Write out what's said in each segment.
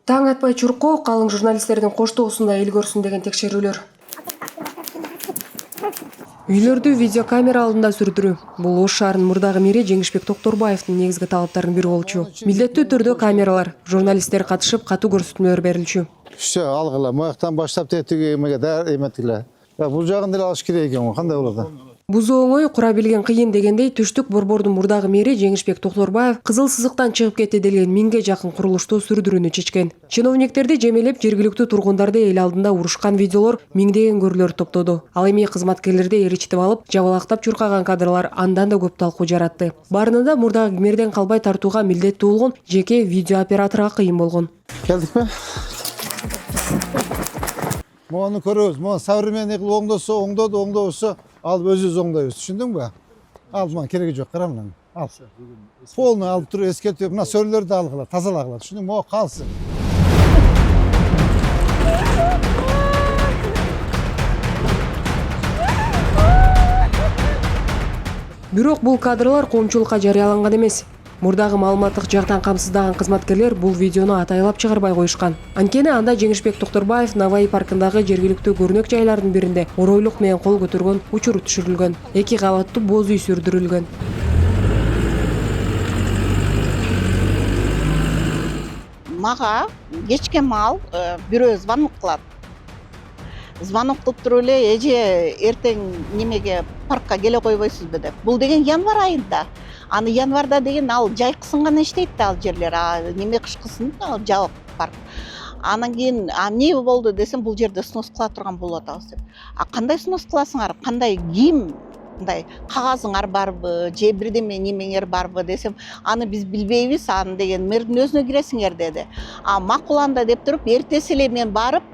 Таң атпай чуркоо калың журналисттердин коштоосунда эл көрсүн деген текшерүүлөр. Үйлөрдү видеокамера алдында сүрдүрүү. Бул Ош шаарынын мурдагы мэри Жеңишбек Токторбаевдин негизги талаптарынын бири болчу. Милдеттүү түрдө камералар, журналисттер катышып, катуу көрсөтмөлөр берилчү. Все, алгыла, маяктан баштап тетиги эмеге да эметиле. Бул жагын деле алыш керек экен, кандай болот? Бузу оңой, кура билген кыйын дегендей Түштүк Борбордун мурдагы мэри Жеңишбек Токторбаев кызыл сызыктан чыгып кетти делген 1000ге жакын курулушту сүрдүрүүнү чечкен. Чиновниктерди жемелеп, жергиликтүү тургундарды эл алдында урушкан видеолор миңдеген көрүүлөр топтоду. Ал эми кызматкерлерди ээрчитип алып, жабалактап чуркаган кадрлар андан да көп талкуу жаратты. Баарында мурдагы мэрден калбай тартууга милдеттүү болгон жеке видеооператорго кыйын болгон. Келдикпи? Мону көрөбүз. Мону современный кылып оңдосо, ал өзүбүз оңдойбуз. Түшүндүңбү? Ал мага кереги жок, кара мына. Ал. Полный алып туруп эскертип, мына сөйлөрдү алгыла, тазалагыла. Түшүндүңбү? Могу калсын. Бирок бул кадрлар коомчулукка жарыяланган эмес. Мурдагы маалыматтык жактан камсыздаган кызматкерлер бул видеону атайлап чыгарбай коюшкан. Анткени анда Жеңишбек Токторбаев Наваи паркындагы жергиликтүү көрнөк жайлардын биринде оройлук менен кол көтөргөн учур түшүрүлгөн. 2 кабаттуу боз үй сүрдүрүлгөн. Мага кечке маал бирөө звонок кылат. Звонок кылып туруп эле эже эртең немеге паркка келе койбойсузбу деп. Бул деген январь айында. Аны январда деген ал жайкысын гана иштейт да ал жерлер. Неме кышкысын ал жабык парк. Анан кийин эмне болду десем, бул жерде снос кыла турган болуп атабыз деп. Кандай снос кыласыңар? Кандай кийим? Мындай кагазыңар барбы, же бирдеме немеңер барбы десем, аны биз билбейбиз, аны деген мэрдин өзүнө киресиңер деди. Макул анда деп туруп, эртеси эле мен барып,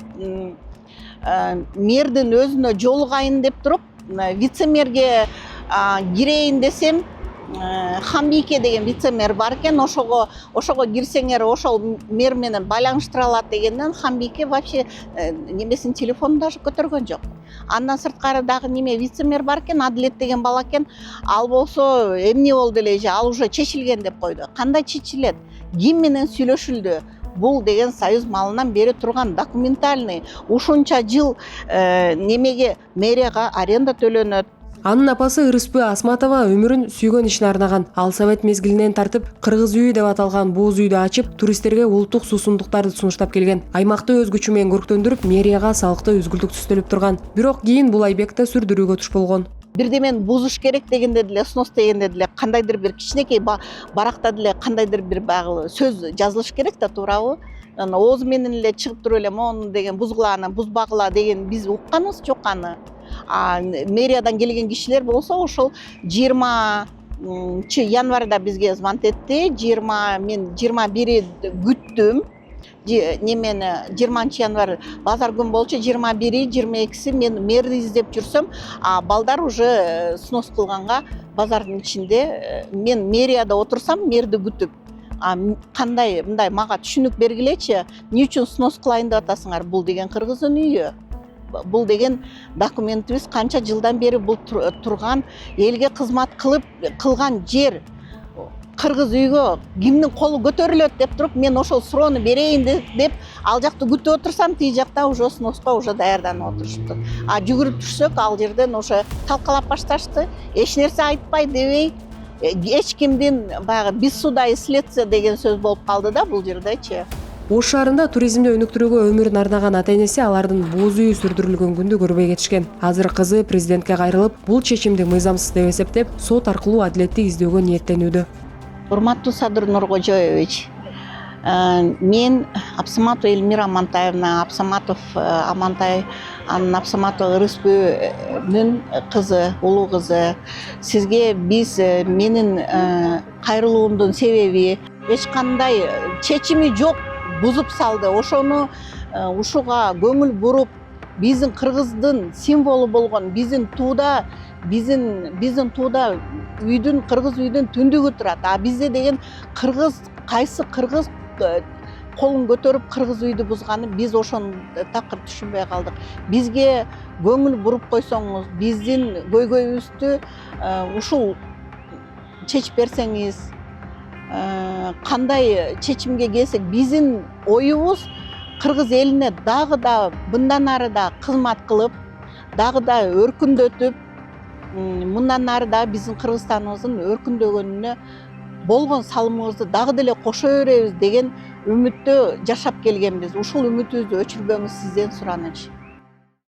мэрдин өзүнө жолугайын деп туруп, вице-мэрге кирейин десем, Хамбике деген вице-мэр бар экен, ошого кирсеңер, ошол мэр менен байланыштыра алат дегенден Хамбике вообще немесин телефонун даже көтөргөн жок. Андан сырткары дагы неме вице-мэр бар экен, Адилет деген бала экен. Ал болсо эмне болду эле, ал уже чечилген деп койду. Кандай чечилет? Ким менен сүйлөшүлдү? Бул деген союз малынан бери турган документальный ушунча жыл немеге мэрияга аренда төлөнөт. Анын апасы Ырыспы Асматова өмүрүн сүйгөн ишине арнаган. Ал совет мезгилинен тартып кыргыз үйү деп аталган боз үйдү ачып, туристтерге улуттук суусундуктарды сунуштап келген. Аймакты өз күчү менен көрктөндүрүп, мэрияга салыкты үзгүлтүк түстөлүп турган. Бирок кийин бул айбек да сүрдүрүүгө туш болгон. Бирдемени бузуш керек дегенде деле, снос дегенде деле кандайдыр бир кичинекей баракта деле кандайдыр бир багы сөз жазылыш керек да, туурабы? Ооз менен эле чыгып туруп эле мону деген бузгула, бузбагыла деген биз укканыбыз жок аны. Мэриядан келген кишилер болсо ошол 20 январда бизге звонок этти. Мен 21 күттүм. Немени 20 январь базар күн болчу, 21 22 мен мэрди издеп жүрсөм, балдар уже снос кылганга базардын ичинде, мен мэрияда отурсам, мэрди күтүп. Кандай мындай мага түшүнүк бергилечи, эмне үчүн снос кылайын деп атасыңар? Бул деген кыргыздын үйү. Бул деген документибиз канча жылдан бери бул турган, элге кызмат кылган жер. Кыргыз үйгө кимдин колу көтөрүлөт деп туруп, мен ошол суроону берейин деп ал жакты күтүп отурсам, тиги жакта уже сноско уже даярданып отурушту. Жүгүрүп түшсөк, ал жерден уже талкалап башташты. Эч нерсе айтпай дебей, эч кимдин баягы без суда и следствия деген сөз болуп калды да бул жердечи. Ош шаарында туризмди өнүктүрүүгө өмүрүн арнаган ата-энеси алардын боз үйү сүрдүрүлгөн күндү көрбөй кетишкен. Азыр кызы президентке кайрылып, бул чечимди мыйзамсыз деп эсептеп, сот аркылуу адилетти издөөгө ниеттенүүдө. Урматтуу Садыр Нуркожоевич, мен Апсаматова Эльмира Амантаевна, Апсаматов Амантай, Апсаматова Ырыспөнүн кызы, улуу кызы. Сизге биз менин кайрылуумдун себеби эч кандай чечими жок, бузуп салды. Ошону ушуга көңүл буруп, биздин кыргыздын символу болгон биздин тууда үйдүн, кыргыз үйдүн түндүгү турат. Бизде деген кыргыз, кайсы кыргыз колун көтөрүп кыргыз үйдү бузганы, биз ошону такыр түшүнбөй калдык. Бизге көңүл буруп койсоңуз, биздин көйгөйүбүздү ушул чечип берсеңиз, кандай чечимге келсек, биздин оюбуз кыргыз элине дагы да мындан ары да кызмат кылып, дагы да өркүндөтүп, мындан ары да биздин Кыргызстаныбыздын өркүндөгөнүнө болгон салымыбызды дагы деле кошо беребиз деген үмүттө жашап келгенбиз. Ушул үмүтүбүздү өчүрбөңүз сизден сураныч.